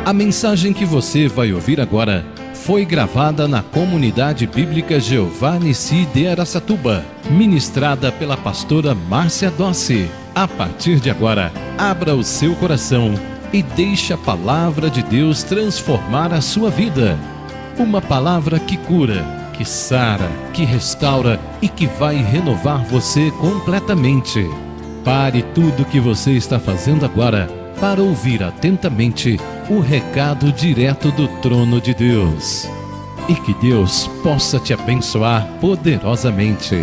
A mensagem que você vai ouvir agora foi gravada na Comunidade Bíblica Jeová Nissi de Araçatuba, ministrada pela pastora Márcia Dossi. A partir de agora, abra o seu coração e deixe a palavra de Deus transformar a sua vida. Uma palavra que cura, que sara, que restaura e que vai renovar você completamente. Pare tudo o que você está fazendo agora para ouvir atentamente o recado direto do trono de Deus. E que Deus possa te abençoar poderosamente.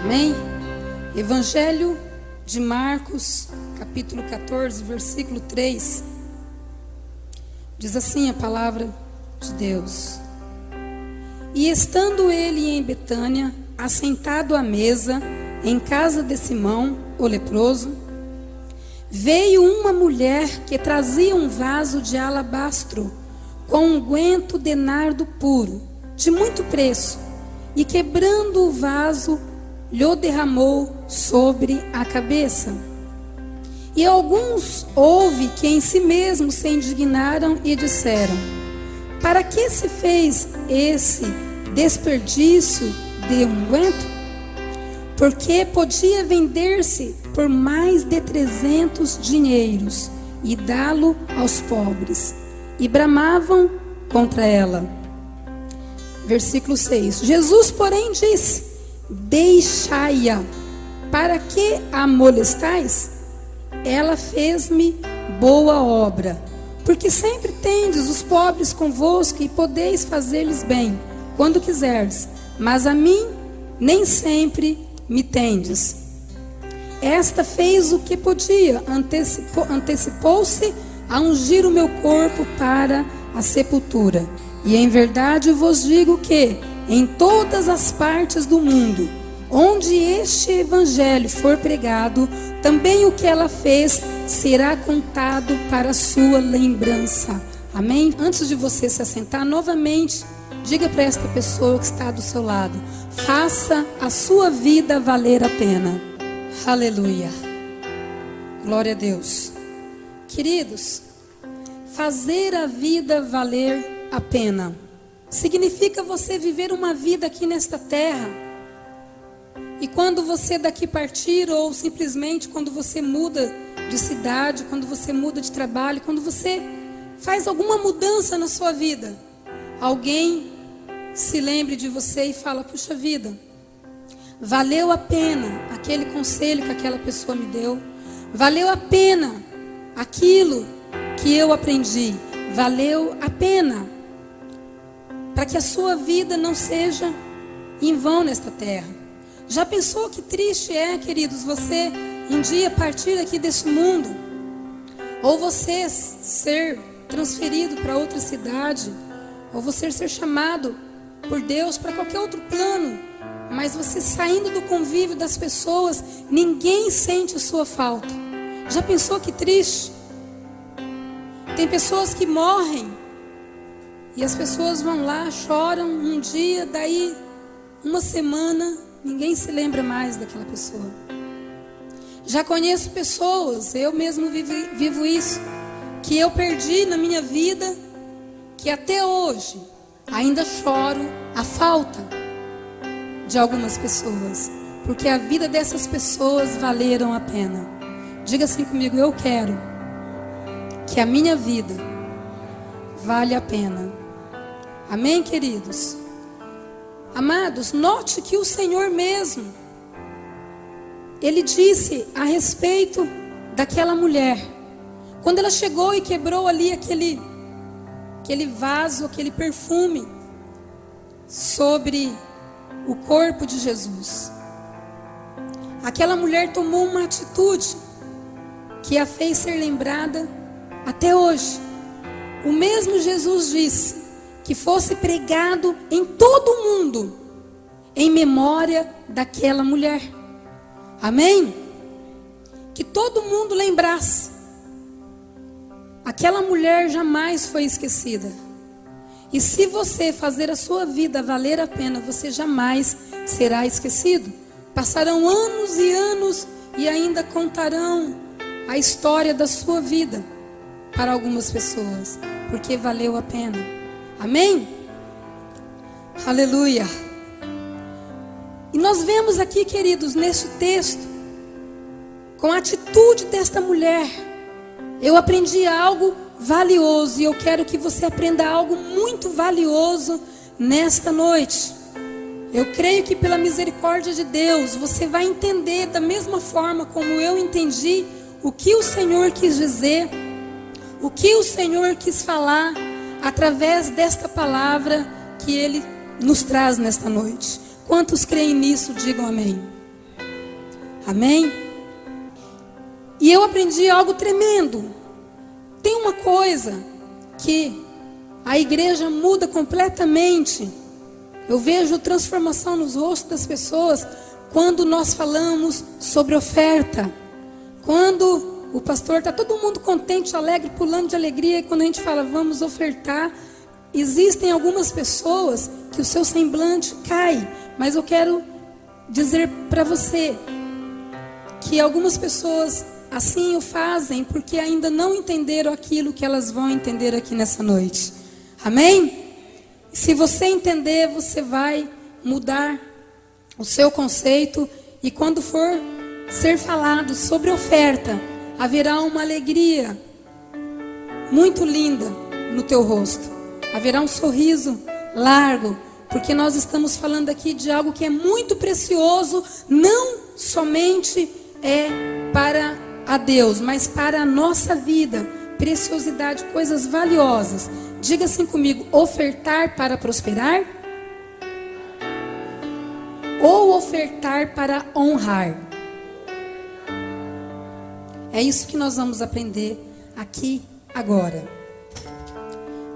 Amém? Evangelho de Marcos, capítulo 14, versículo 3. Diz assim a palavra de Deus: E estando ele em Betânia, assentado à mesa, em casa de Simão, o leproso, veio uma mulher que trazia um vaso de alabastro, com unguento de nardo puro, de muito preço, e quebrando o vaso, lhe derramou sobre a cabeça. E alguns houve que em si mesmos se indignaram e disseram: Para que se fez esse desperdício de unguento? Porque podia vender-se por mais de 300 dinheiros e dá-lo aos pobres. E bramavam contra ela. Versículo 6. Jesus, porém, disse: Deixai-a, para que a molestais? Ela fez-me boa obra, porque sempre tendes os pobres convosco e podeis fazer-lhes bem, quando quiserdes, mas a mim nem sempre me tendes. Esta fez o que podia, antecipou-se a ungir o meu corpo para a sepultura. E em verdade vos digo que, em todas as partes do mundo, onde este evangelho for pregado, também o que ela fez será contado para a sua lembrança. Amém? Antes de você se assentar, novamente, diga para esta pessoa que está do seu lado: faça a sua vida valer a pena. Aleluia. Glória a Deus. Queridos, fazer a vida valer a pena significa você viver uma vida aqui nesta terra. E quando você daqui partir, ou simplesmente quando você muda de cidade, quando você muda de trabalho, quando você faz alguma mudança na sua vida, alguém se lembre de você e fala: puxa vida, valeu a pena aquele conselho que aquela pessoa me deu, valeu a pena aquilo que eu aprendi, valeu a pena, para que a sua vida não seja em vão nesta terra. Já pensou que triste é, queridos, você um dia partir aqui deste mundo, ou você ser transferido para outra cidade, ou você ser chamado por Deus para qualquer outro plano, mas você saindo do convívio das pessoas, ninguém sente a sua falta. Já pensou que triste? Tem pessoas que morrem e as pessoas vão lá, choram um dia, daí uma semana ninguém se lembra mais daquela pessoa. Já conheço pessoas, eu mesmo vivo isso, que eu perdi na minha vida, que até hoje ainda choro a falta de algumas pessoas, porque a vida dessas pessoas valeram a pena. Diga assim comigo: eu quero que a minha vida vale a pena. Amém, queridos? Amados, note que o Senhor mesmo, Ele disse a respeito daquela mulher, quando ela chegou e quebrou ali aquele vaso, aquele perfume sobre o corpo de Jesus. Aquela mulher tomou uma atitude que a fez ser lembrada até hoje. O mesmo Jesus disse que fosse pregado em todo o mundo em memória daquela mulher. Amém? Que todo mundo lembrasse. Aquela mulher jamais foi esquecida. E se você fazer a sua vida valer a pena, você jamais será esquecido. Passarão anos e anos e ainda contarão a história da sua vida para algumas pessoas, porque valeu a pena. Amém? Aleluia. E nós vemos aqui, queridos, neste texto, com a atitude desta mulher, eu aprendi algo valioso, e eu quero que você aprenda algo muito valioso nesta noite. Eu creio que pela misericórdia de Deus, você vai entender da mesma forma como eu entendi o que o Senhor quis dizer, o que o Senhor quis falar através desta palavra que Ele nos traz nesta noite. Quantos creem nisso, digam amém. Amém? E eu aprendi algo tremendo. Tem uma coisa que a igreja muda completamente. Eu vejo transformação nos rostos das pessoas quando nós falamos sobre oferta. Quando o pastor está todo mundo contente, alegre, pulando de alegria, e quando a gente fala vamos ofertar, existem algumas pessoas que o seu semblante cai. Mas eu quero dizer para você que algumas pessoas assim o fazem porque ainda não entenderam aquilo que elas vão entender aqui nessa noite. Amém? Se você entender, você vai mudar o seu conceito. E quando for ser falado sobre oferta, haverá uma alegria muito linda no teu rosto. Haverá um sorriso largo, porque nós estamos falando aqui de algo que é muito precioso, não somente para a Deus, mas para a nossa vida. Preciosidade, coisas valiosas. Diga assim comigo: ofertar para prosperar ou ofertar para honrar. É isso que nós vamos aprender aqui agora.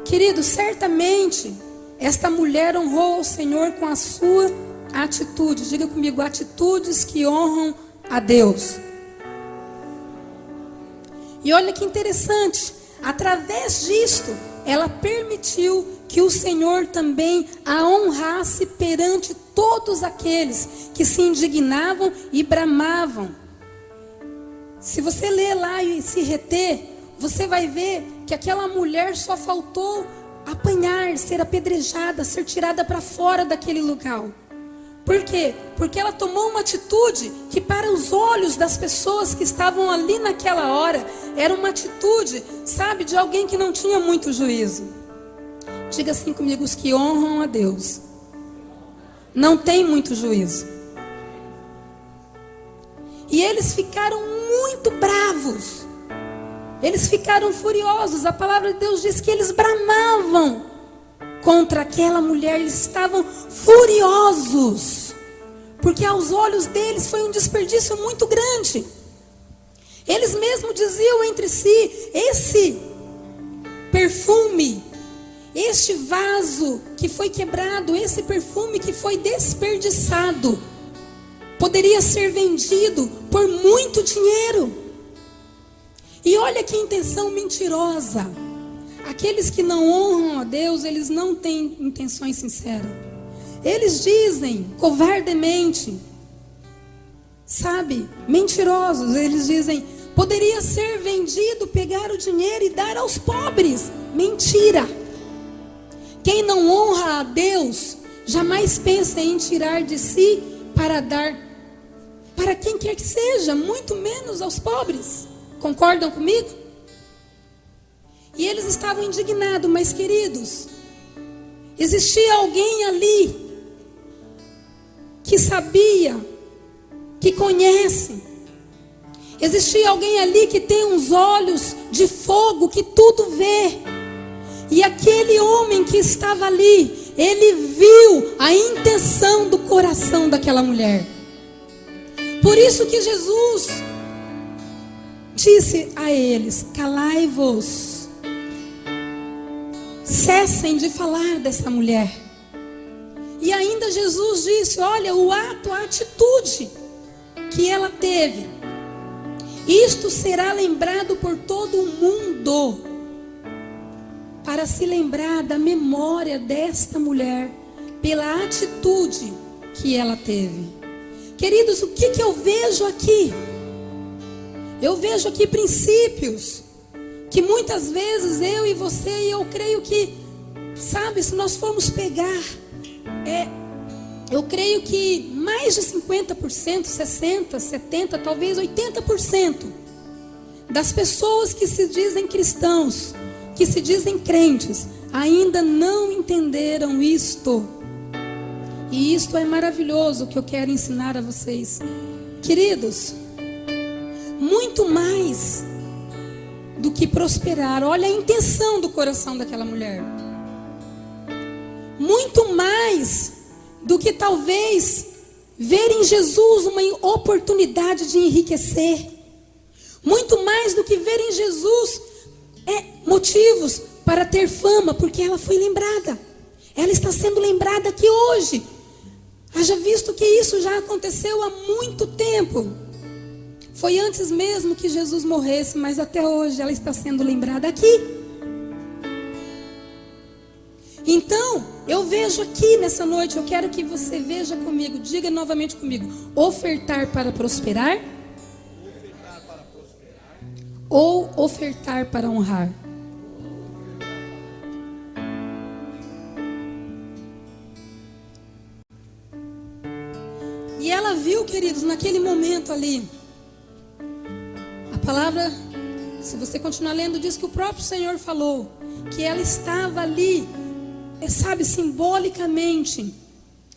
Querido, certamente esta mulher honrou o Senhor com a sua atitude. Diga comigo: atitudes que honram a Deus. E olha que interessante, através disto, ela permitiu que o Senhor também a honrasse perante todos aqueles que se indignavam e bramavam. Se você ler lá e se reter, você vai ver que aquela mulher só faltou apanhar, ser apedrejada, ser tirada para fora daquele local. Por quê? Porque ela tomou uma atitude que para os olhos das pessoas que estavam ali naquela hora, era uma atitude, sabe, de alguém que não tinha muito juízo. Diga assim comigo: os que honram a Deus não têm muito juízo. E eles ficaram muito bravos. Eles ficaram furiosos. A palavra de Deus diz que eles bramavam contra aquela mulher. Eles estavam furiosos, porque aos olhos deles foi um desperdício muito grande. Eles mesmos diziam entre si: esse perfume, este vaso que foi quebrado, esse perfume que foi desperdiçado, poderia ser vendido por muito dinheiro. E olha que intenção mentirosa. Aqueles que não honram a Deus, eles não têm intenções sinceras. Eles dizem covardemente, sabe, mentirosos. Eles dizem: poderia ser vendido, pegar o dinheiro e dar aos pobres. Mentira. Quem não honra a Deus jamais pensa em tirar de si para dar para quem quer que seja, muito menos aos pobres. Concordam comigo? E eles estavam indignados, mas queridos, existia alguém ali que sabia, que conhece. Existia alguém ali que tem uns olhos de fogo, que tudo vê. E aquele homem que estava ali, ele viu a intenção do coração daquela mulher. Por isso que Jesus disse a eles: calai-vos, cessem de falar dessa mulher. E ainda Jesus disse: olha, o ato, a atitude que ela teve, isto será lembrado por todo o mundo, para se lembrar da memória desta mulher, pela atitude que ela teve. Queridos, o que eu vejo aqui? Eu vejo aqui princípios que muitas vezes eu e você, e eu creio que, sabe, se nós formos pegar, eu creio que mais de 50%, 60%, 70%, talvez 80% das pessoas que se dizem cristãos, que se dizem crentes, ainda não entenderam isto. E isto é maravilhoso que eu quero ensinar a vocês. Queridos, muito mais do que prosperar, olha a intenção do coração daquela mulher. Muito mais do que talvez ver em Jesus uma oportunidade de enriquecer. Muito mais do que ver em Jesus motivos para ter fama, porque ela foi lembrada. Ela está sendo lembrada aqui hoje. Haja visto que isso já aconteceu há muito tempo. Foi antes mesmo que Jesus morresse, mas até hoje ela está sendo lembrada aqui. Então, eu vejo aqui nessa noite, eu quero que você veja comigo, diga novamente comigo: ofertar para prosperar, ou ofertar para honrar? E ela viu, queridos, naquele momento ali, a palavra, se você continuar lendo, diz que o próprio Senhor falou que ela estava ali, sabe, simbolicamente,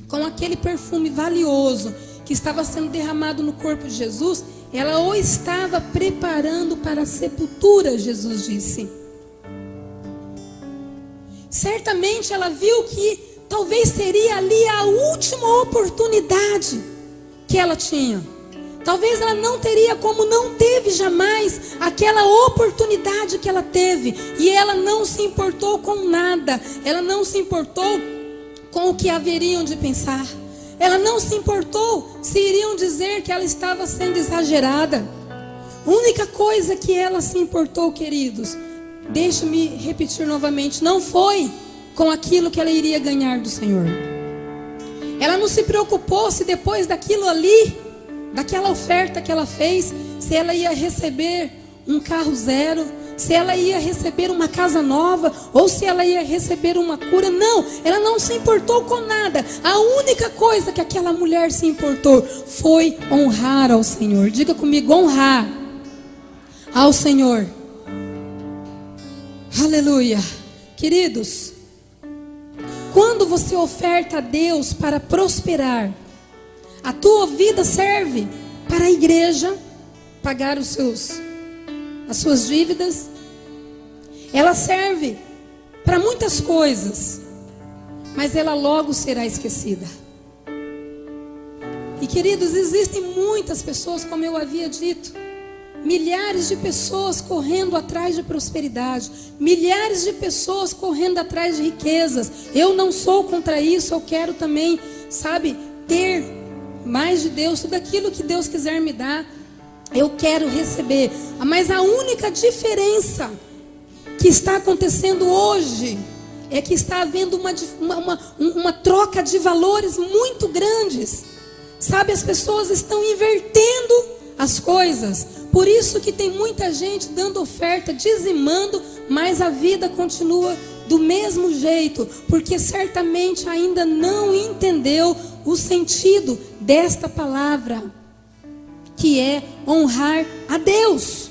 com aquele perfume valioso que estava sendo derramado no corpo de Jesus. Ela o estava preparando para a sepultura, Jesus disse. Certamente ela viu que talvez seria ali a última oportunidade que ela tinha. Talvez ela não teria, como não teve jamais, aquela oportunidade que ela teve. E ela não se importou com nada. Ela não se importou com o que haveriam de pensar. Ela não se importou se iriam dizer que ela estava sendo exagerada. A única coisa que ela se importou, queridos, deixe-me repetir novamente, não foi com aquilo que ela iria ganhar do Senhor. Ela não se preocupou se depois daquilo ali, daquela oferta que ela fez, se ela ia receber um carro zero, se ela ia receber uma casa nova, ou se ela ia receber uma cura. Não, ela não se importou com nada. A única coisa que aquela mulher se importou foi honrar ao Senhor. Diga comigo: honrar ao Senhor. Aleluia. Queridos, quando você oferta a Deus para prosperar, a tua vida serve para a igreja pagar as suas dívidas. Ela serve para muitas coisas, mas ela logo será esquecida. E queridos, existem muitas pessoas, como eu havia dito, milhares de pessoas correndo atrás de prosperidade, milhares de pessoas correndo atrás de riquezas. Eu não sou contra isso, eu quero também, sabe, ter mais de Deus, tudo aquilo que Deus quiser me dar, eu quero receber. Mas a única diferença que está acontecendo hoje é que está havendo uma troca de valores muito grandes. Sabe, as pessoas estão invertendo as coisas. Por isso que tem muita gente dando oferta, dizimando, mas a vida continua do mesmo jeito, porque certamente ainda não entendeu o sentido desta palavra, que é honrar a Deus.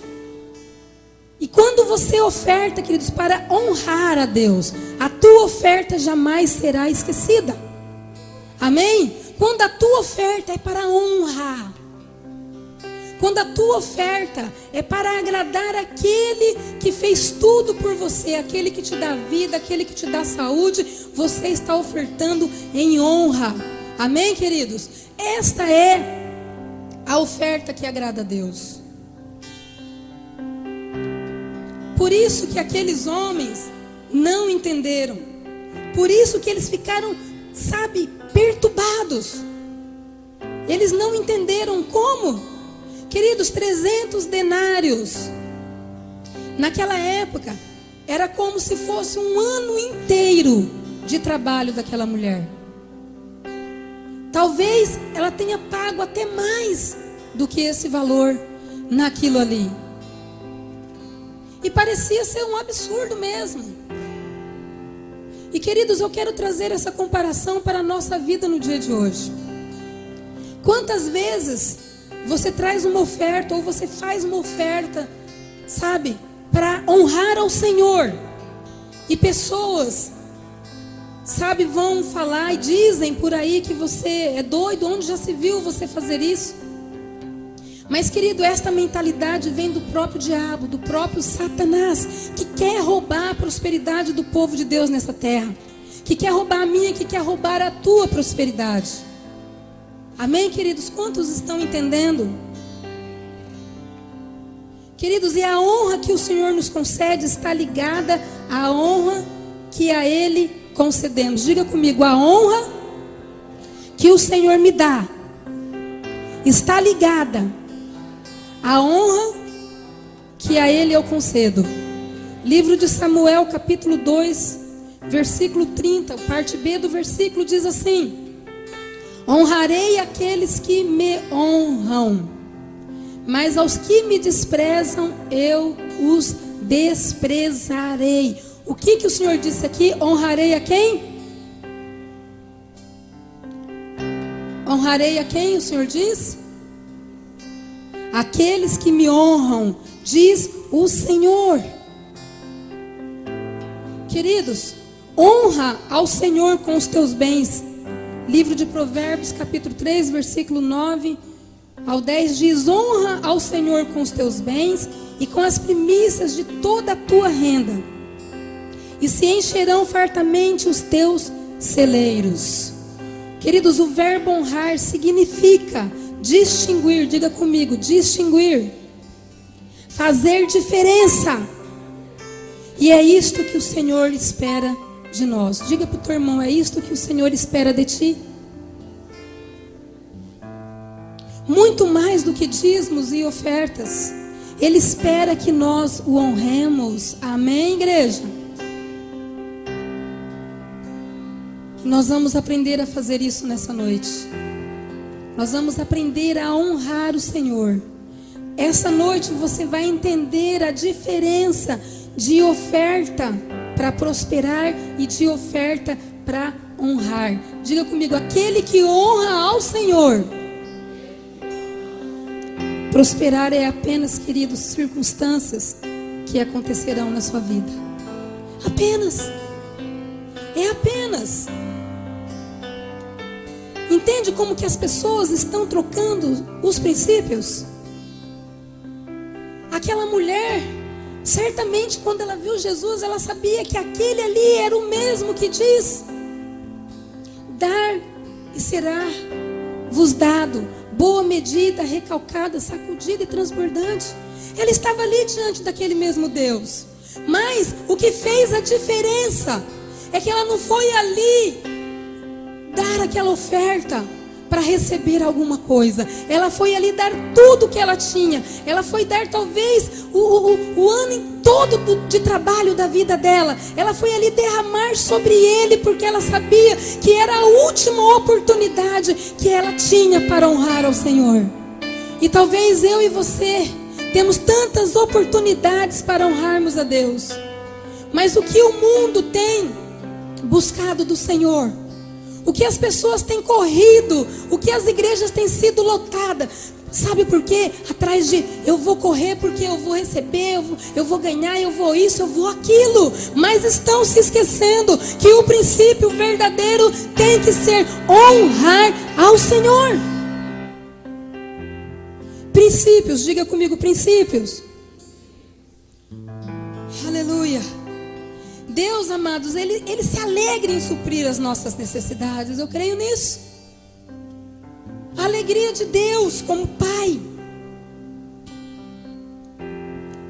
E quando você oferta, queridos, para honrar a Deus, a tua oferta jamais será esquecida. Amém? Quando a tua oferta é para honrar, quando a tua oferta é para agradar aquele que fez tudo por você, aquele que te dá vida, aquele que te dá saúde, você está ofertando em honra. Amém, queridos? Esta é a oferta que agrada a Deus. Por isso que aqueles homens não entenderam. Por isso que eles ficaram, sabe, perturbados. Eles não entenderam como. Queridos, 300 denários. Naquela época, Era como se fosse um ano inteiro de trabalho daquela mulher. Talvez ela tenha pago até mais do que esse valor naquilo ali. E parecia ser um absurdo mesmo. E queridos, eu quero trazer essa comparação para a nossa vida no dia de hoje. Quantas vezes você traz uma oferta ou você faz uma oferta, sabe, para honrar ao Senhor, e pessoas, sabe, vão falar e dizem por aí que você é doido, onde já se viu você fazer isso? Mas querido, esta mentalidade vem do próprio diabo, do próprio Satanás, que quer roubar a prosperidade do povo de Deus nessa terra, que quer roubar a minha, que quer roubar a tua prosperidade. Amém, queridos? Quantos estão entendendo? Queridos, e a honra que o Senhor nos concede está ligada à honra que a Ele concedemos. Diga comigo, a honra que o Senhor me dá está ligada à honra que a Ele eu concedo. Livro de Samuel, capítulo 2, versículo 30, parte B do versículo diz assim: honrarei aqueles que me honram, mas aos que me desprezam eu os desprezarei. O que o Senhor disse aqui? Honrarei a quem? Honrarei a quem o Senhor diz? Aqueles que me honram, diz o Senhor. Queridos, honra ao Senhor com os teus bens. Livro de Provérbios, capítulo 3, versículo 9 ao 10 diz: honra ao Senhor com os teus bens e com as primícias de toda a tua renda, e se encherão fartamente os teus celeiros. Queridos, o verbo honrar significa distinguir. Diga comigo, distinguir, fazer diferença. E é isto que o Senhor espera de nós. Diga para o teu irmão, é isto que o Senhor espera de ti. Muito mais do que dízimos e ofertas, Ele espera que nós o honremos. Amém, igreja? Nós vamos aprender a fazer isso nessa noite. Nós vamos aprender a honrar o Senhor. Essa noite você vai entender a diferença de oferta para prosperar e de oferta para honrar. Diga comigo, aquele que honra ao Senhor. Prosperar é apenas, queridos, circunstâncias que acontecerão na sua vida. Apenas. É apenas. Entende como que as pessoas estão trocando os princípios? Aquela mulher, certamente quando ela viu Jesus, ela sabia que aquele ali era o mesmo que diz: dar e será vos dado, boa medida, recalcada, sacudida e transbordante. Ela estava ali diante daquele mesmo Deus. Mas o que fez a diferença é que ela não foi ali dar aquela oferta para receber alguma coisa. Ela foi ali dar tudo que ela tinha. Ela foi dar talvez o ano todo de trabalho da vida dela. Ela foi ali derramar sobre ele, porque ela sabia que era a última oportunidade que ela tinha para honrar ao Senhor. E talvez eu e você temos tantas oportunidades para honrarmos a Deus, mas o que o mundo tem buscado do Senhor, o que as pessoas têm corrido, o que as igrejas têm sido lotadas, sabe por quê? Atrás de eu vou correr porque eu vou receber, eu vou ganhar, eu vou isso, eu vou aquilo. Mas estão se esquecendo que o princípio verdadeiro tem que ser honrar ao Senhor. Princípios, diga comigo, princípios. Aleluia. Deus, amados, Ele se alegra em suprir as nossas necessidades. Eu creio nisso. A alegria de Deus como Pai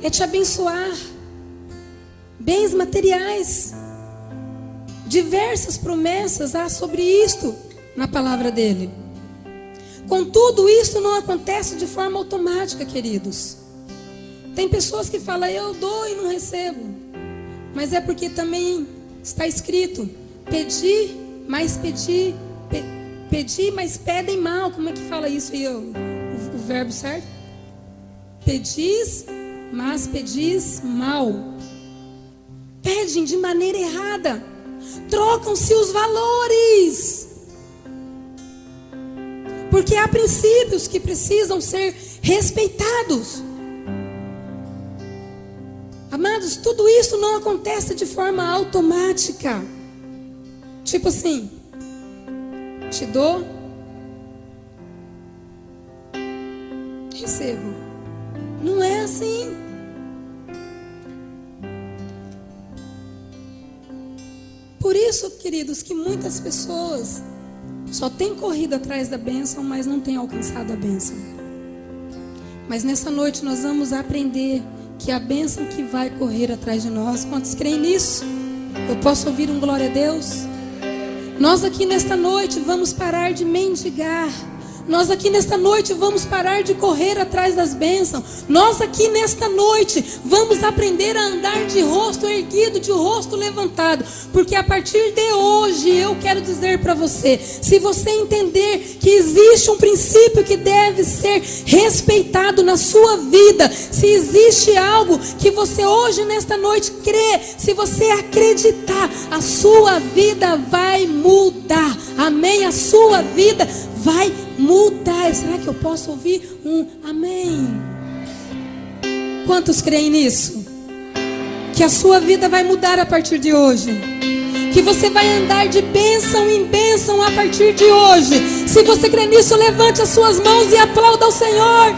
é te abençoar. Bens materiais. Diversas promessas há sobre isto na palavra dEle. Contudo, isso não acontece de forma automática, queridos. Tem pessoas que falam, eu dou e não recebo. mas é porque também está escrito: pedi, mas pedem mal. Como é que fala isso aí, o verbo certo? Pedis, mas pedis mal. Pedem de maneira errada. Trocam-se os valores. Porque há princípios que precisam ser respeitados. Amados, tudo isso não acontece de forma automática. Tipo assim, te dou, recebo. Não é assim. Por isso, queridos, que muitas pessoas só têm corrido atrás da bênção, mas não têm alcançado a bênção. Mas nessa noite nós vamos aprender que a bênção que vai correr atrás de nós. Quantos creem nisso? Eu posso ouvir um glória a Deus? Nós aqui nesta noite vamos parar de mendigar. Nós aqui nesta noite vamos parar de correr atrás das bênçãos. Nós aqui nesta noite vamos aprender a andar de rosto erguido, de rosto levantado. Porque a partir de hoje eu quero dizer para você, se você entender que existe um princípio que deve ser respeitado na sua vida, se existe algo que você hoje nesta noite crê, se você acreditar, a sua vida vai mudar. Amém? A sua vida vai mudar. Será que eu posso ouvir um amém? Quantos creem nisso? Que a sua vida vai mudar a partir de hoje. Que você vai andar de bênção em bênção a partir de hoje. Se você crê nisso, levante as suas mãos e aplauda ao Senhor.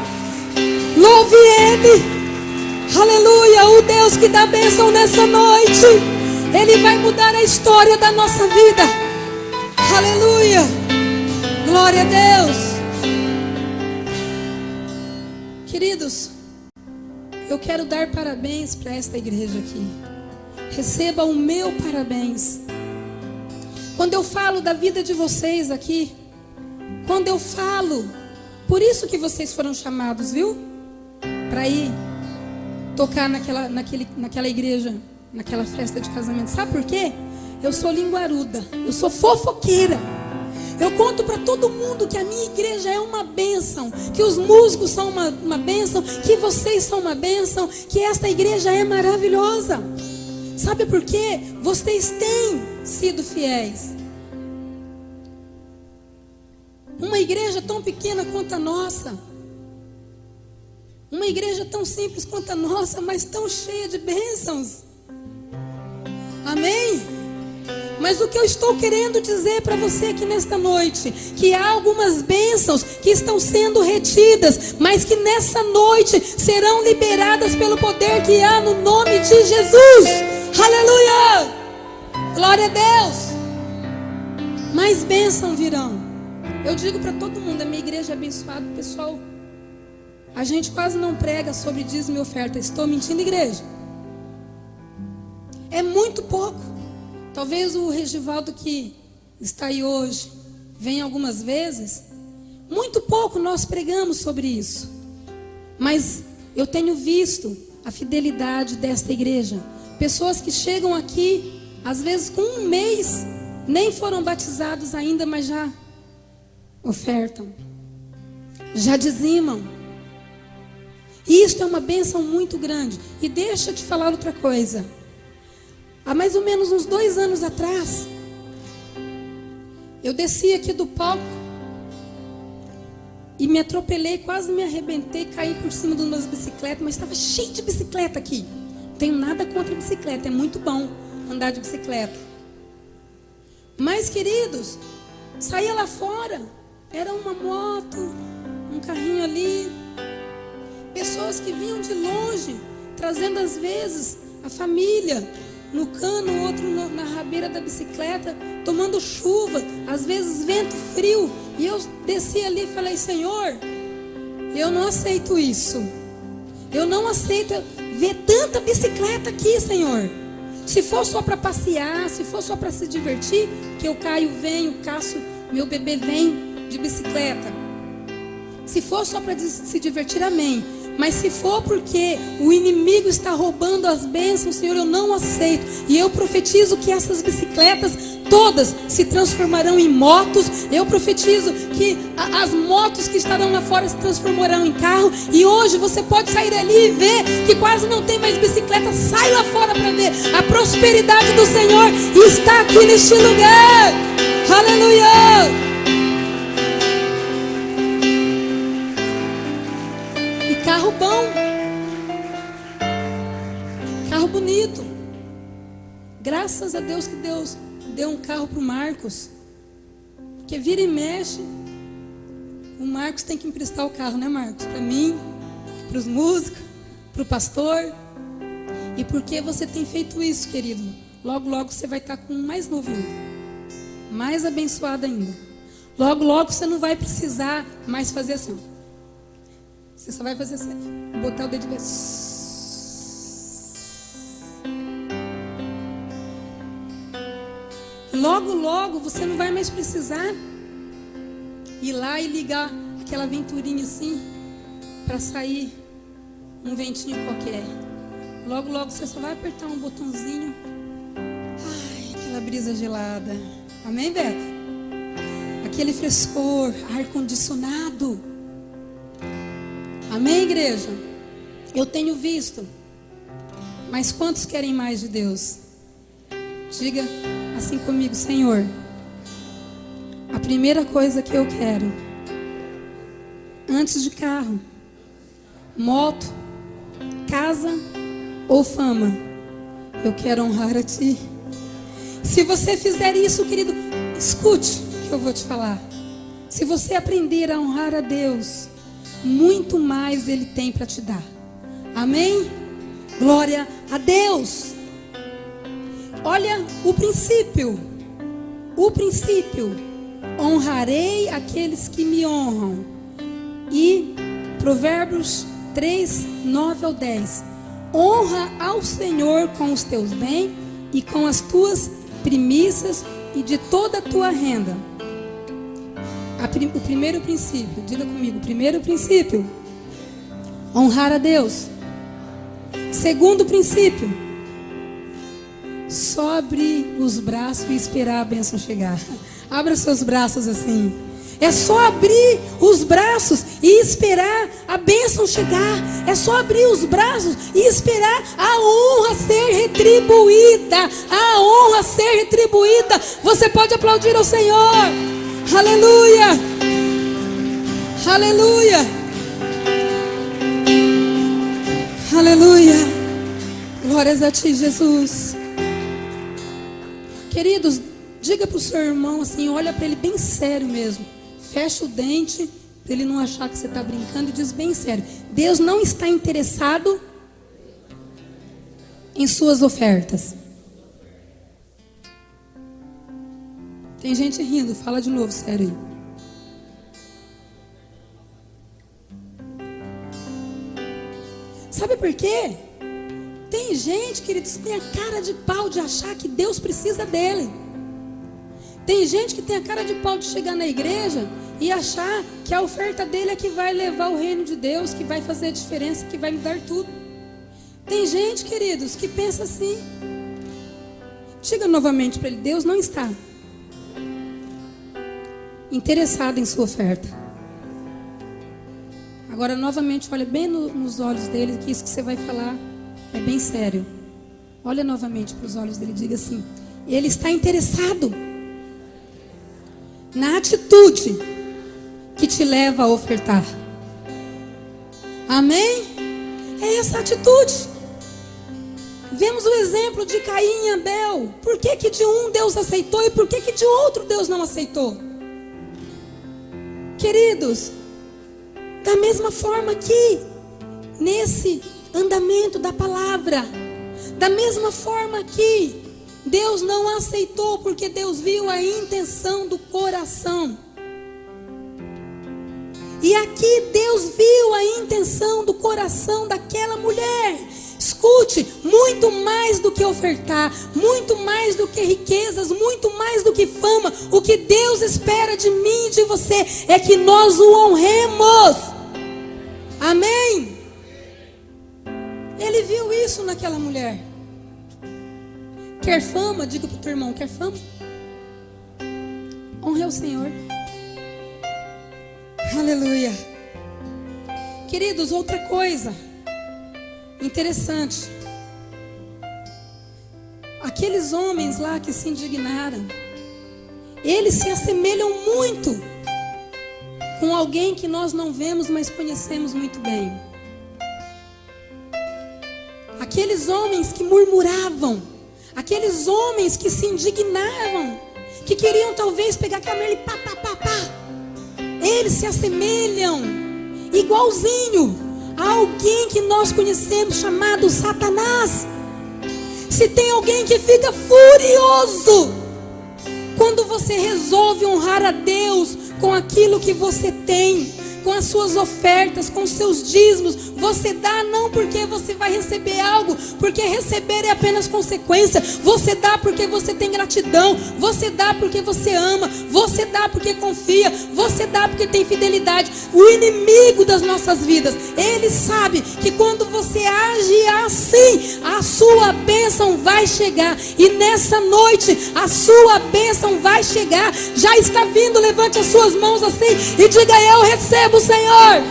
Louve Ele. Aleluia. O Deus que dá bênção nessa noite, Ele vai mudar a história da nossa vida. Aleluia. Glória a Deus. Queridos, eu quero dar parabéns para esta igreja aqui. Receba o meu parabéns. Quando eu falo da vida de vocês aqui, quando eu falo, por isso que vocês foram chamados, viu? Para ir tocar naquela igreja, naquela festa de casamento. Sabe por quê? Eu sou linguaruda, eu sou fofoqueira. Eu conto para todo mundo que a minha igreja é uma bênção, que os músicos são uma bênção, que vocês são uma bênção, que esta igreja é maravilhosa. Sabe por quê? Vocês têm sido fiéis. Uma igreja tão pequena quanto a nossa, uma igreja tão simples quanto a nossa, mas tão cheia de bênçãos. Amém? Mas o que eu estou querendo dizer para você aqui nesta noite, que há algumas bênçãos que estão sendo retidas, mas que nessa noite serão liberadas pelo poder que há no nome de Jesus. Aleluia! Glória a Deus! Mais bênçãos virão. Eu digo para todo mundo, a minha igreja é abençoada, pessoal. A gente quase não prega sobre dízimo e oferta. Estou mentindo, igreja? É muito pouco. Talvez o Regivaldo que está aí hoje venha algumas vezes. Muito pouco nós pregamos sobre isso. Mas eu tenho visto a fidelidade desta igreja. Pessoas que chegam aqui, às vezes com um mês, nem foram batizados ainda, mas já ofertam, já dizimam. E isto é uma bênção muito grande. E deixa eu te falar outra coisa. Há mais ou menos uns 2 anos atrás, eu desci aqui do palco e me atropelei, quase me arrebentei, caí por cima de umas bicicletas, mas estava cheio de bicicleta aqui. Não tenho nada contra bicicleta, é muito bom andar de bicicleta. Mas, queridos, saía lá fora, era uma moto, um carrinho ali, pessoas que vinham de longe, trazendo às vezes a família no cano, outro na rabeira da bicicleta, tomando chuva, às vezes vento frio. E eu desci ali e falei: Senhor, eu não aceito isso. Eu não aceito ver tanta bicicleta aqui, Senhor. Se for só para passear, se for só para se divertir, que eu caio, venho, Cássio, meu bebê vem de bicicleta. Se for só para se divertir, amém. Mas se for porque o inimigo está roubando as bênçãos, Senhor, eu não aceito. E eu profetizo que essas bicicletas todas se transformarão em motos. Eu profetizo que as motos que estarão lá fora se transformarão em carro. E hoje você pode sair ali e ver que quase não tem mais bicicleta. Sai lá fora para ver. A prosperidade do Senhor está aqui neste lugar. Aleluia! Carro bom, carro bonito. Graças a Deus que Deus deu um carro para o Marcos, porque vira e mexe, o Marcos tem que emprestar o carro, né, Marcos? Para mim, para os músicos, para o pastor. E porque você tem feito isso, querido, logo logo você vai estar com um mais novo ainda, mais abençoado ainda. Logo logo você não vai precisar mais fazer assim. Você só vai fazer assim, botar o dedo e ver. Logo, logo, você não vai mais precisar ir lá e ligar aquela venturinha assim, para sair um ventinho qualquer. Logo, logo, você só vai apertar um botãozinho. Ai, aquela brisa gelada. Amém, Beto? Aquele frescor, ar-condicionado. Amém, igreja? Eu tenho visto. Mas quantos querem mais de Deus? Diga assim comigo: Senhor, a primeira coisa que eu quero, antes de carro, moto, casa ou fama, eu quero honrar a Ti. Se você fizer isso, querido, escute o que eu vou te falar. Se você aprender a honrar a Deus, muito mais Ele tem para te dar. Amém? Glória a Deus. Olha o princípio. O princípio: honrarei aqueles que me honram. E Provérbios 3, 9 ao 10. Honra ao Senhor com os teus bens e com as tuas primícias e de toda a tua renda. O primeiro princípio, diga comigo: primeiro princípio, honrar a Deus. Segundo princípio, só abrir os braços e esperar a bênção chegar. Abra seus braços assim. É só abrir os braços e esperar a bênção chegar. É só abrir os braços e esperar a honra ser retribuída. A honra ser retribuída. Você pode aplaudir ao Senhor. Aleluia! Aleluia! Aleluia! Glórias a Ti, Jesus. Queridos, diga para o seu irmão assim, olha para ele bem sério mesmo. Fecha o dente, para ele não achar que você está brincando, e diz bem sério: Deus não está interessado em suas ofertas. Tem gente rindo, fala de novo, sério aí. Sabe por quê? Tem gente, queridos, que tem a cara de pau de achar que Deus precisa dele. Tem gente que tem a cara de pau de chegar na igreja e achar que a oferta dele é que vai levar o reino de Deus, que vai fazer a diferença, que vai me dar tudo. Tem gente, queridos, que pensa assim. Diga novamente para ele: Deus não está interessado em sua oferta. Agora novamente, olha bem nos olhos dele, que isso que você vai falar é bem sério. Olha novamente para os olhos dele e diga assim: Ele está interessado na atitude que te leva a ofertar. Amém? É essa atitude. Vemos o exemplo de Caim e Abel. Por que que de um Deus aceitou e por que que de outro Deus não aceitou? Queridos, da mesma forma que nesse andamento da palavra, da mesma forma que Deus não aceitou porque Deus viu a intenção do coração. E aqui Deus viu a intenção do coração daquela mulher. Escute, muito mais do que ofertar, muito mais do que riquezas, muito mais do que fama, o que Deus espera de mim e de você é que nós o honremos. Amém? Ele viu isso naquela mulher. Quer fama? Diga para o teu irmão, quer fama? Honre ao Senhor. Aleluia. Queridos, outra coisa interessante. Aqueles homens lá que se indignaram, eles se assemelham muito com alguém que nós não vemos, mas conhecemos muito bem. Aqueles homens que murmuravam, aqueles homens que se indignavam, que queriam talvez pegar Carmelo e pá. Eles se assemelham igualzinho a alguém que nós conhecemos chamado Satanás. Se tem alguém que fica furioso quando você resolve honrar a Deus com aquilo que você tem, com as suas ofertas, com os seus dízimos, você dá não porque você vai receber algo, porque receber é apenas consequência. Você dá porque você tem gratidão, você dá porque você ama, você dá porque confia, você dá porque tem fidelidade. O inimigo das nossas vidas, ele sabe que quando você age assim, a sua bênção vai chegar. E nessa noite a sua bênção vai chegar. Já está vindo, levante as suas mãos assim e diga: eu recebo, Senhor,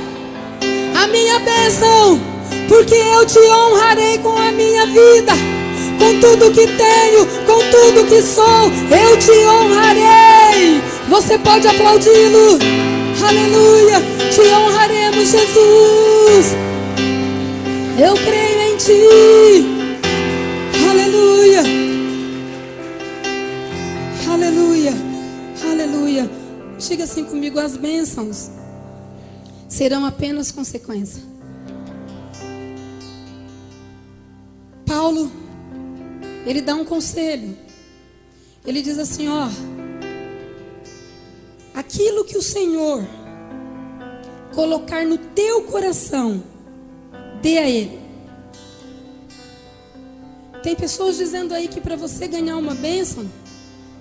a minha bênção, porque eu te honrarei com a minha vida, com tudo que tenho, com tudo que sou, eu te honrarei. Você pode aplaudi-lo. Aleluia, te honraremos, Jesus. Eu creio em ti. Aleluia, aleluia, aleluia. Diga assim comigo: as bênçãos serão apenas consequência. Paulo, ele dá um conselho. Ele diz assim: ó, aquilo que o Senhor colocar no teu coração, dê a Ele. Tem pessoas dizendo aí que para você ganhar uma bênção,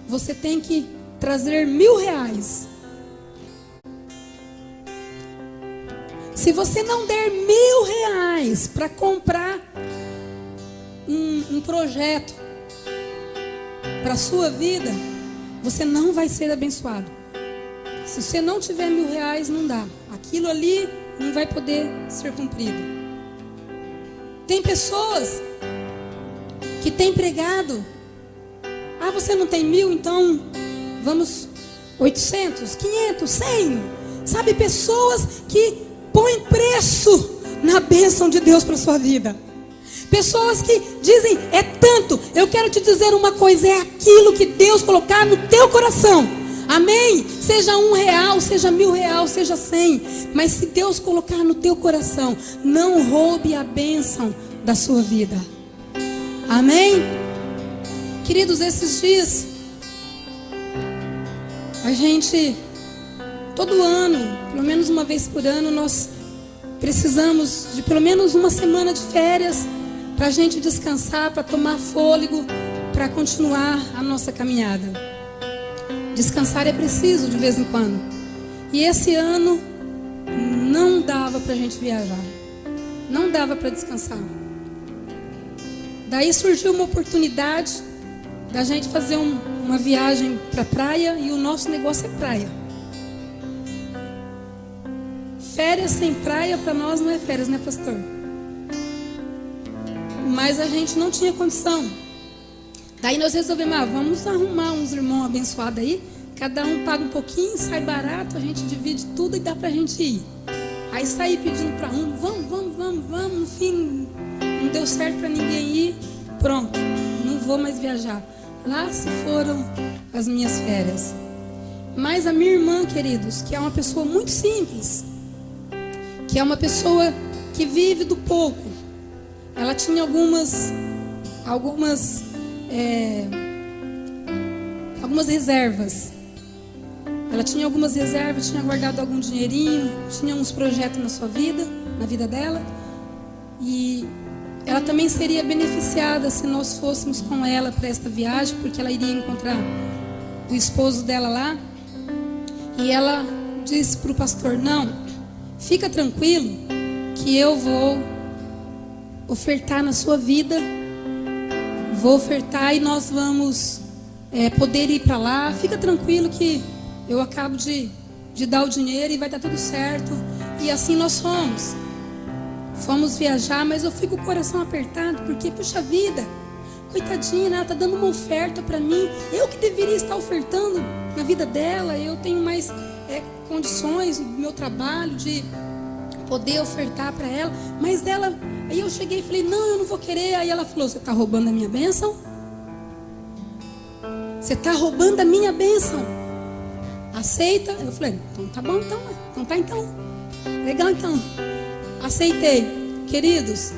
você tem que trazer R$1.000. Se você não der R$1.000 para comprar um projeto para a sua vida, você não vai ser abençoado. Se você não tiver R$1.000, não dá. Aquilo ali não vai poder ser cumprido. Tem pessoas que têm pregado: ah, você não tem 1.000, então vamos 800, 500, 100. Sabe, pessoas que põe preço na bênção de Deus para a sua vida. Pessoas que dizem: é tanto. Eu quero te dizer uma coisa: é aquilo que Deus colocar no teu coração. Amém? Seja R$1, seja R$1.000, seja 100. Mas se Deus colocar no teu coração, não roube a bênção da sua vida. Amém? Queridos, esses dias a gente, todo ano, pelo menos uma vez por ano, nós precisamos de pelo menos uma semana de férias para a gente descansar, para tomar fôlego, para continuar a nossa caminhada. Descansar é preciso de vez em quando. E esse ano não dava para a gente viajar, não dava para descansar. Daí surgiu uma oportunidade da gente fazer uma viagem para a praia, e o nosso negócio é praia. Férias sem praia para nós não é férias, né, pastor? Mas a gente não tinha condição. Daí nós resolvemos: vamos arrumar uns irmãos abençoados aí, cada um paga um pouquinho, sai barato, a gente divide tudo e dá pra gente ir. Aí saí pedindo para um: vamos, no fim não deu certo para ninguém ir, pronto, não vou mais viajar. Lá se foram as minhas férias. Mas a minha irmã, queridos, que é uma pessoa muito simples, que é uma pessoa que vive do pouco, ela tinha algumas reservas. Ela tinha algumas reservas, tinha guardado algum dinheirinho, tinha uns projetos na sua vida, na vida dela. E ela também seria beneficiada se nós fôssemos com ela para esta viagem, porque ela iria encontrar o esposo dela lá. E ela disse para o pastor: não, fica tranquilo que eu vou ofertar na sua vida. Vou ofertar e nós vamos poder ir para lá. Fica tranquilo que eu acabo de dar o dinheiro e vai dar tudo certo. E assim nós fomos viajar, mas eu fico com o coração apertado, porque, puxa vida, coitadinha, né? Ela está dando uma oferta para mim. Eu que deveria estar ofertando na vida dela. Eu tenho mais condições no meu trabalho de poder ofertar para ela. Mas ela, aí eu cheguei e falei, não, eu não vou querer. Aí ela falou, você está roubando a minha bênção? Você está roubando a minha bênção? Aceita? Eu falei, então tá bom então. Então tá então. Legal então. Aceitei. Queridos,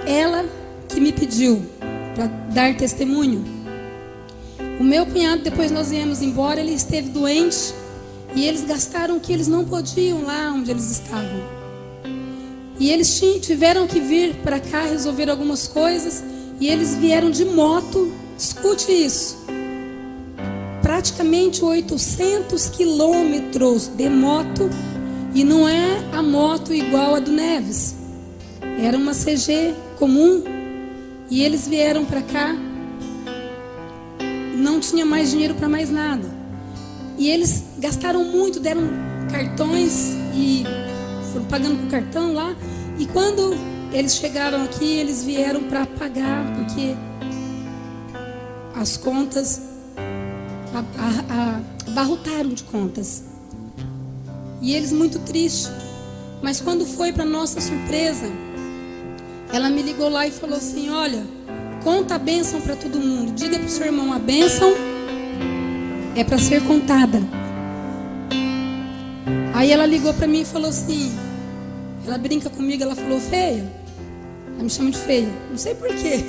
ela que me pediu para dar testemunho. O meu cunhado, depois nós viemos embora, ele esteve doente. E eles gastaram o que eles não podiam lá onde eles estavam. E eles tiveram que vir para cá resolver algumas coisas. E eles vieram de moto. Escute isso. Praticamente 800 quilômetros de moto. E não é a moto igual a do Neves. Era uma CG comum. E eles vieram para cá. Não tinha mais dinheiro para mais nada. E eles gastaram muito, deram cartões e foram pagando com cartão lá. E quando eles chegaram aqui, eles vieram para pagar, porque as contas abarrotaram de contas. E eles muito tristes. Mas quando foi para nossa surpresa, ela me ligou lá e falou assim, olha, conta a bênção para todo mundo. Diga para o seu irmão, a bênção é para ser contada. Aí ela ligou para mim e falou assim, ela brinca comigo, ela falou, feia. Ela me chama de feia, não sei porquê.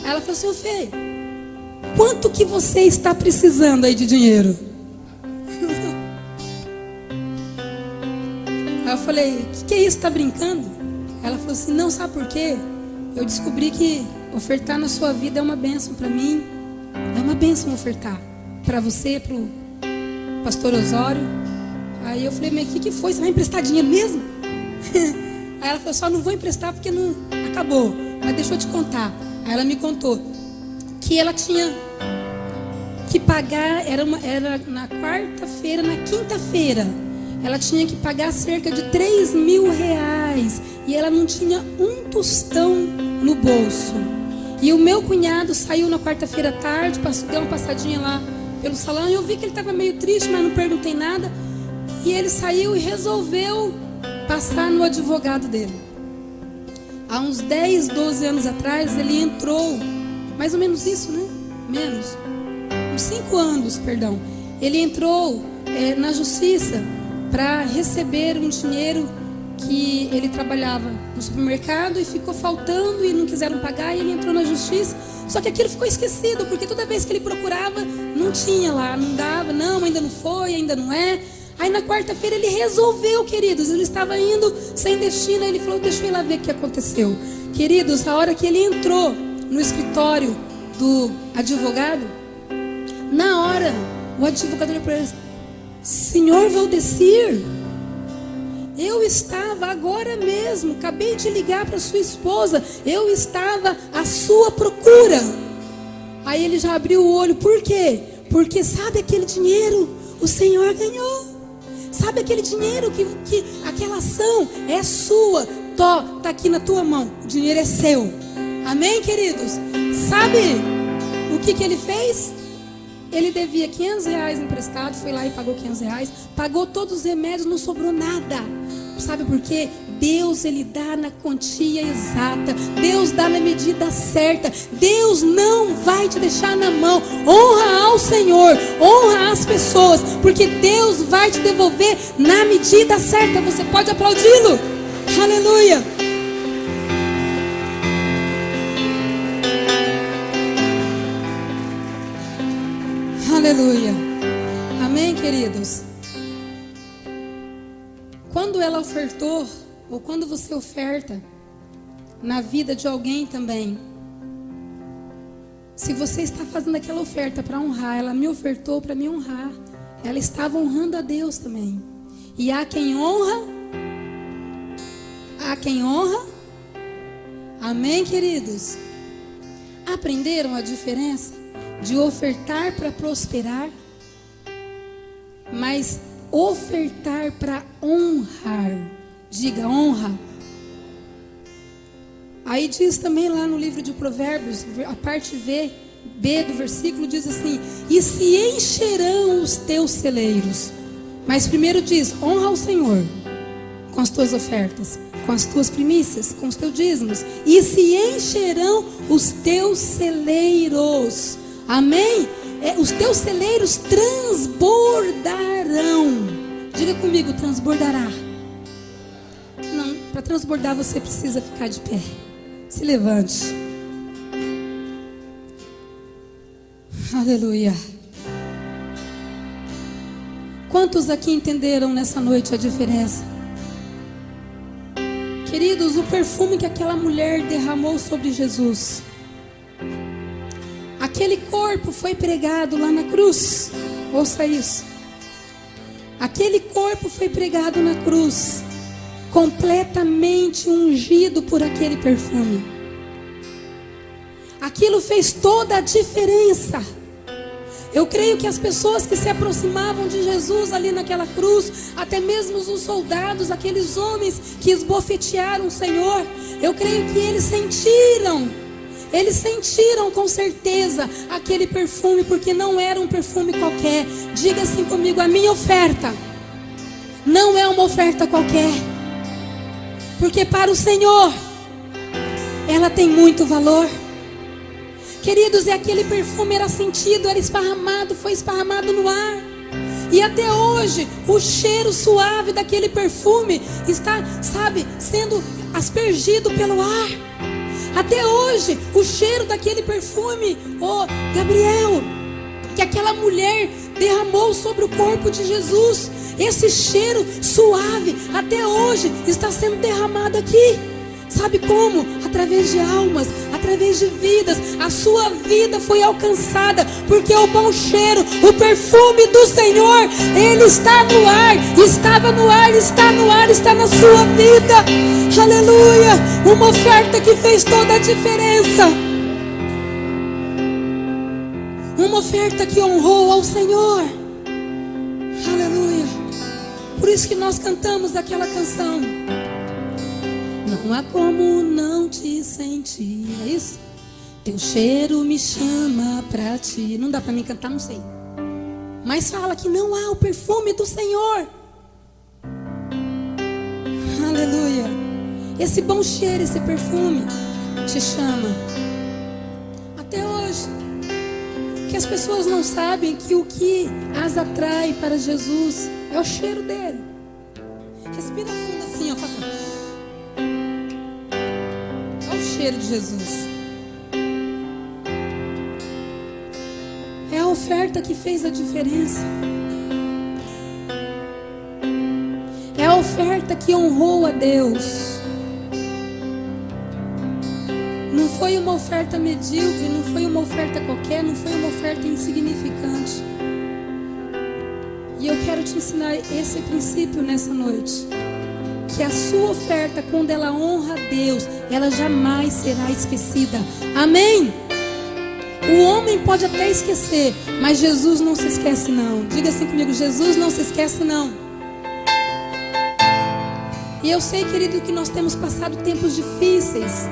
Aí ela falou assim, ô feia, quanto que você está precisando aí de dinheiro? Aí eu falei, o que é isso, tá brincando? Ela falou assim, não, sabe por quê? Eu descobri que ofertar na sua vida é uma bênção para mim. É uma bênção ofertar para você, para o pastor Osório. Aí eu falei, mas o que foi? Você vai emprestar dinheiro mesmo? Aí ela falou, só não vou emprestar porque não acabou. Mas deixa eu te contar. Aí ela me contou que ela tinha que pagar, era na quarta-feira, na quinta-feira, ela tinha que pagar cerca de 3.000 reais. E ela não tinha um tostão no bolso. E o meu cunhado saiu na quarta-feira à tarde, deu uma passadinha lá pelo salão. E eu vi que ele estava meio triste, mas não perguntei nada. E ele saiu e resolveu passar no advogado dele. Há uns 10, 12 anos atrás, ele entrou, mais ou menos isso, né? Menos. Uns 5 anos, perdão. Ele entrou na justiça para receber um dinheiro que ele trabalhava no supermercado e ficou faltando e não quiseram pagar, e ele entrou na justiça. Só que aquilo ficou esquecido, porque toda vez que ele procurava, não tinha lá, não dava, não, ainda não foi, ainda não é. Aí na quarta-feira ele resolveu, queridos, ele estava indo sem destino, aí ele falou, deixa eu ir lá ver o que aconteceu. Queridos, a hora que ele entrou no escritório do advogado, na hora, o advogado olhou para ele, senhor Valdecir, eu estava agora mesmo, acabei de ligar para sua esposa, eu estava à sua procura. Aí ele já abriu o olho, por quê? Porque sabe aquele dinheiro, o Senhor ganhou. Sabe aquele dinheiro que aquela ação é sua, tá aqui na tua mão, o dinheiro é seu. Amém, queridos? Sabe o que ele fez? Ele devia 500 reais emprestado, foi lá e pagou 500 reais, pagou todos os remédios, não sobrou nada. Sabe por quê? Deus, Ele dá na quantia exata, Deus dá na medida certa, Deus não vai te deixar na mão. Honra ao Senhor, honra as pessoas, porque Deus vai te devolver na medida certa. Você pode aplaudi-lo? Aleluia! Aleluia. Amém, queridos? Quando ela ofertou, ou quando você oferta na vida de alguém também, se você está fazendo aquela oferta para honrar, ela me ofertou para me honrar, ela estava honrando a Deus também. E há quem honra a quem honra. Amém, queridos? Aprenderam a diferença de ofertar para prosperar, mas ofertar para honrar? Diga, honra. Aí diz também lá no livro de Provérbios, a parte B do versículo diz assim: e se encherão os teus celeiros. Mas primeiro diz: honra ao Senhor com as tuas ofertas, com as tuas primícias, com os teus dízimos, e se encherão os teus celeiros. Amém? Os teus celeiros transbordarão. Diga comigo, transbordará. Não, para transbordar você precisa ficar de pé. Se levante. Aleluia. Quantos aqui entenderam nessa noite a diferença? Queridos, o perfume que aquela mulher derramou sobre Jesus, aquele corpo foi pregado lá na cruz. Ouça isso. Aquele corpo foi pregado na cruz, completamente ungido por aquele perfume. Aquilo fez toda a diferença. Eu creio que as pessoas que se aproximavam de Jesus ali naquela cruz, até mesmo os soldados, aqueles homens que esbofetearam o Senhor, eu creio que eles sentiram com certeza aquele perfume, porque não era um perfume qualquer. Diga assim comigo: a minha oferta não é uma oferta qualquer, porque para o Senhor ela tem muito valor. Queridos, e aquele perfume era sentido, era esparramado, foi esparramado no ar. E até hoje, o cheiro suave daquele perfume está, sendo aspergido pelo ar. Até hoje, o cheiro daquele perfume, Gabriel, que aquela mulher derramou sobre o corpo de Jesus, esse cheiro suave, até hoje, está sendo derramado aqui. Sabe como? Através de almas, através de vidas. A sua vida foi alcançada, porque o bom cheiro, o perfume do Senhor, ele está no ar, estava no ar, está no ar, está na sua vida. Aleluia! Uma oferta que fez toda a diferença. Uma oferta que honrou ao Senhor. Aleluia! Por isso que nós cantamos aquela canção: não há como não te sentir. É isso? Teu cheiro me chama pra ti. Não dá pra mim cantar, não sei. Mas fala que não há o perfume do Senhor. Aleluia. Esse bom cheiro, esse perfume te chama. Até hoje. Que as pessoas não sabem que o que as atrai para Jesus é o cheiro dele. Respira fundo assim, ó. Faça. Cheiro de Jesus. É a oferta que fez a diferença. É a oferta que honrou a Deus. Não foi uma oferta medíocre, não foi uma oferta qualquer, não foi uma oferta insignificante. E eu quero te ensinar esse princípio nessa noite. Que a sua oferta, quando ela honra a Deus, ela jamais será esquecida. Amém? O homem pode até esquecer, mas Jesus não se esquece não. Diga assim comigo: Jesus não se esquece não. E eu sei, querido, que nós temos passado tempos difíceis,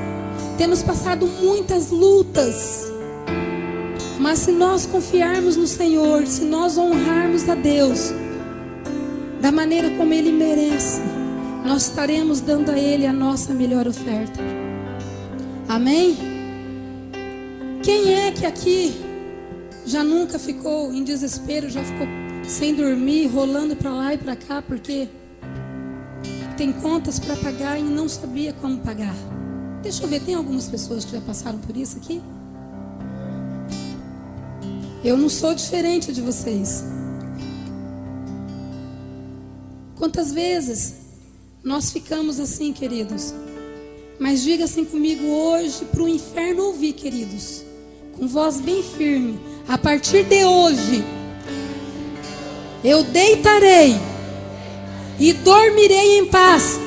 temos passado muitas lutas, mas se nós confiarmos no Senhor, se nós honrarmos a Deus da maneira como Ele merece, nós estaremos dando a Ele a nossa melhor oferta. Amém? Quem é que aqui já nunca ficou em desespero, já ficou sem dormir, rolando para lá e para cá, porque tem contas para pagar e não sabia como pagar? Deixa eu ver, tem algumas pessoas que já passaram por isso aqui? Eu não sou diferente de vocês. Quantas vezes nós ficamos assim, queridos? Mas diga assim comigo hoje, para o inferno ouvir, queridos, com voz bem firme: a partir de hoje eu deitarei e dormirei em paz,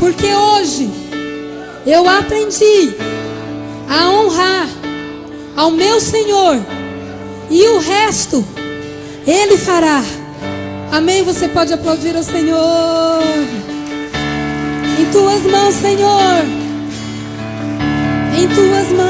Porque hoje eu aprendi a honrar ao meu Senhor, e o resto Ele fará. Amém? Você pode aplaudir ao Senhor. Em tuas mãos, Senhor. Em tuas mãos.